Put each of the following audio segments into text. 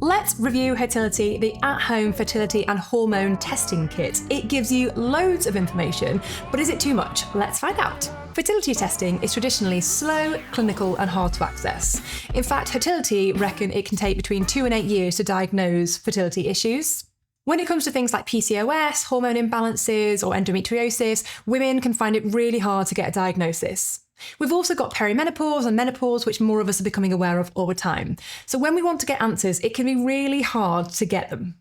Let's review Hertility, the at-home fertility and hormone testing kit. It gives you loads of information, but is it too much? Let's find out. Fertility testing is traditionally slow, clinical and hard to access. In fact, Hertility reckon it can take between 2 and 8 years to diagnose fertility issues. When it comes to things like PCOS, hormone imbalances or endometriosis, women can find it really hard to get a diagnosis. We've also got perimenopause and menopause, which more of us are becoming aware of all the time. So when we want to get answers, it can be really hard to get them.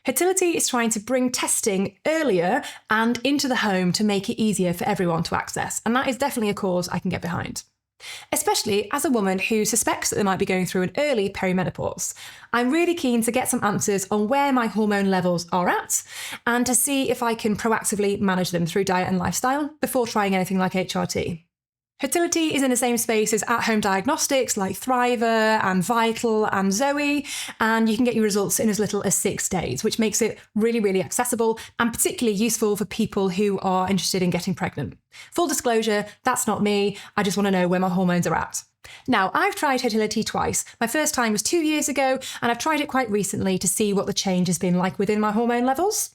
Hertility is trying to bring testing earlier and into the home to make it easier for everyone to access. And that is definitely a cause I can get behind. Especially as a woman who suspects that they might be going through an early perimenopause. I'm really keen to get some answers on where my hormone levels are at and to see if I can proactively manage them through diet and lifestyle before trying anything like HRT. Hertility is in the same space as at-home diagnostics like Thriver and Vital and Zoe, and you can get your results in as little as 6 days, which makes it really, really accessible and particularly useful for people who are interested in getting pregnant. Full disclosure, that's not me. I just want to know where my hormones are at. Now, I've tried Hertility twice. My first time was 2 years ago, and I've tried it quite recently to see what the change has been like within my hormone levels.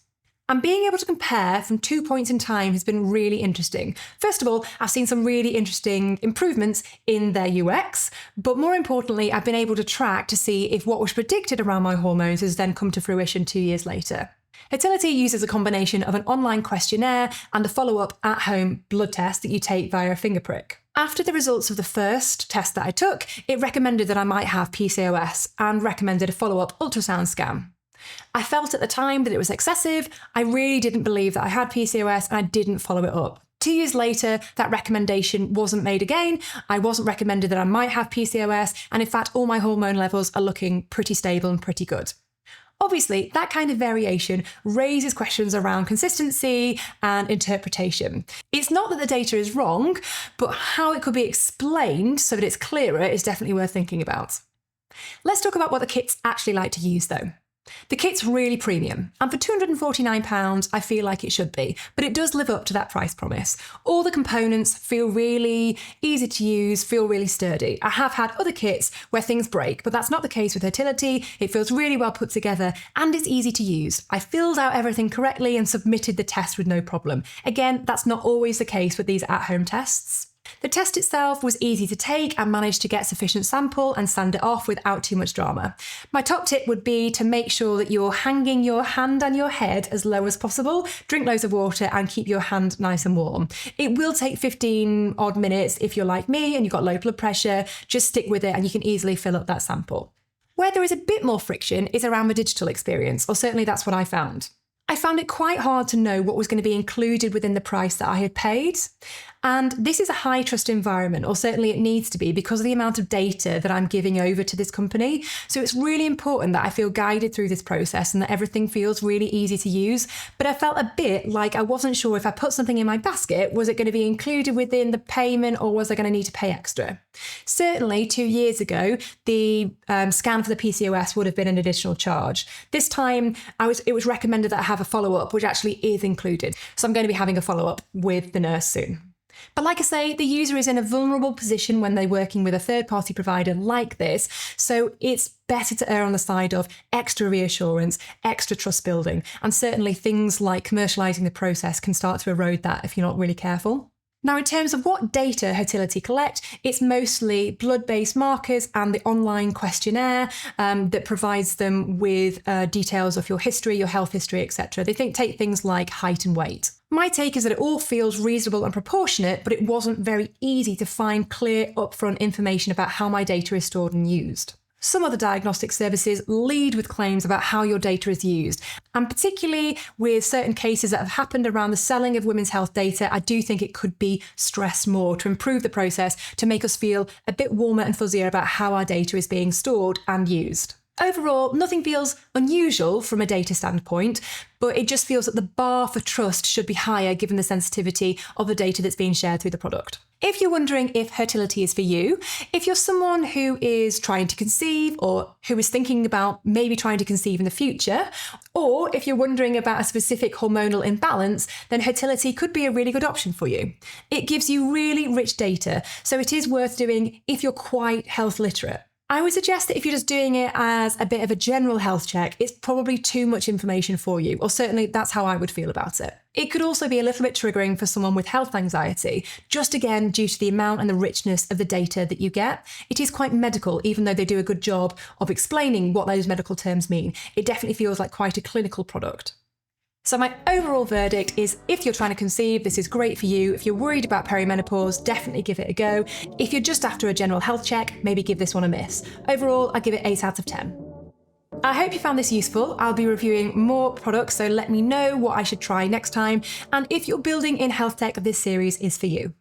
And being able to compare from 2 points in time has been really interesting. First of all, I've seen some really interesting improvements in their UX, but more importantly, I've been able to track to see if what was predicted around my hormones has then come to fruition 2 years later. Hertility uses a combination of an online questionnaire and a follow-up at-home blood test that you take via a finger prick. After the results of the first test that I took, it recommended that I might have PCOS and recommended a follow-up ultrasound scan. I felt at the time that it was excessive. I really didn't believe that I had PCOS and I didn't follow it up. 2 years later, that recommendation wasn't made again. I wasn't recommended that I might have PCOS, and in fact, all my hormone levels are looking pretty stable and pretty good. Obviously, that kind of variation raises questions around consistency and interpretation. It's not that the data is wrong, but how it could be explained so that it's clearer is definitely worth thinking about. Let's talk about what the kit's actually like to use though. The kit's really premium, and for £249 I feel like it should be, but it does live up to that price promise. All the components feel really easy to use, feel really sturdy. I have had other kits where things break, but that's not the case with Hertility. It feels really well put together and it's easy to use. I filled out everything correctly and submitted the test with no problem. Again, that's not always the case with these at-home tests. The test itself was easy to take and managed to get sufficient sample and sand it off without too much drama. My top tip would be to make sure that you're hanging your hand and your head as low as possible, drink loads of water and keep your hand nice and warm. It will take 15 odd minutes if you're like me and you've got low blood pressure, just stick with it and you can easily fill up that sample. Where there is a bit more friction is around the digital experience, or certainly that's what I found. I found it quite hard to know what was going to be included within the price that I had paid. And this is a high trust environment, or certainly it needs to be because of the amount of data that I'm giving over to this company. So it's really important that I feel guided through this process and that everything feels really easy to use. But I felt a bit like I wasn't sure if I put something in my basket, was it going to be included within the payment or was I going to need to pay extra? Certainly 2 years ago, the scan for the PCOS would have been an additional charge. This time it was recommended that I have a follow-up, which actually is included. So I'm going to be having a follow-up with the nurse soon. But like I say, the user is in a vulnerable position when they're working with a third-party provider like this, so it's better to err on the side of extra reassurance, extra trust building, and certainly things like commercialising the process can start to erode that if you're not really careful. Now, in terms of what data Hertility collect, it's mostly blood-based markers and the online questionnaire that provides them with details of your history, your health history, etc. They take things like height and weight. My take is that it all feels reasonable and proportionate, but it wasn't very easy to find clear upfront information about how my data is stored and used. Some other diagnostic services lead with claims about how your data is used, and particularly with certain cases that have happened around the selling of women's health data, I do think it could be stressed more to improve the process to make us feel a bit warmer and fuzzier about how our data is being stored and used. Overall, nothing feels unusual from a data standpoint, but it just feels that the bar for trust should be higher given the sensitivity of the data that's being shared through the product. If you're wondering if Hertility is for you, if you're someone who is trying to conceive or who is thinking about maybe trying to conceive in the future, or if you're wondering about a specific hormonal imbalance, then Hertility could be a really good option for you. It gives you really rich data, so it is worth doing if you're quite health literate. I would suggest that if you're just doing it as a bit of a general health check, it's probably too much information for you, or certainly that's how I would feel about it. It could also be a little bit triggering for someone with health anxiety, just again due to the amount and the richness of the data that you get. It is quite medical, even though they do a good job of explaining what those medical terms mean. It definitely feels like quite a clinical product. So my overall verdict is, if you're trying to conceive, this is great for you. If you're worried about perimenopause, definitely give it a go. If you're just after a general health check, maybe give this one a miss. Overall, I give it 8 out of 10. I hope you found this useful. I'll be reviewing more products, so let me know what I should try next time, and if you're building in health tech, this series is for you.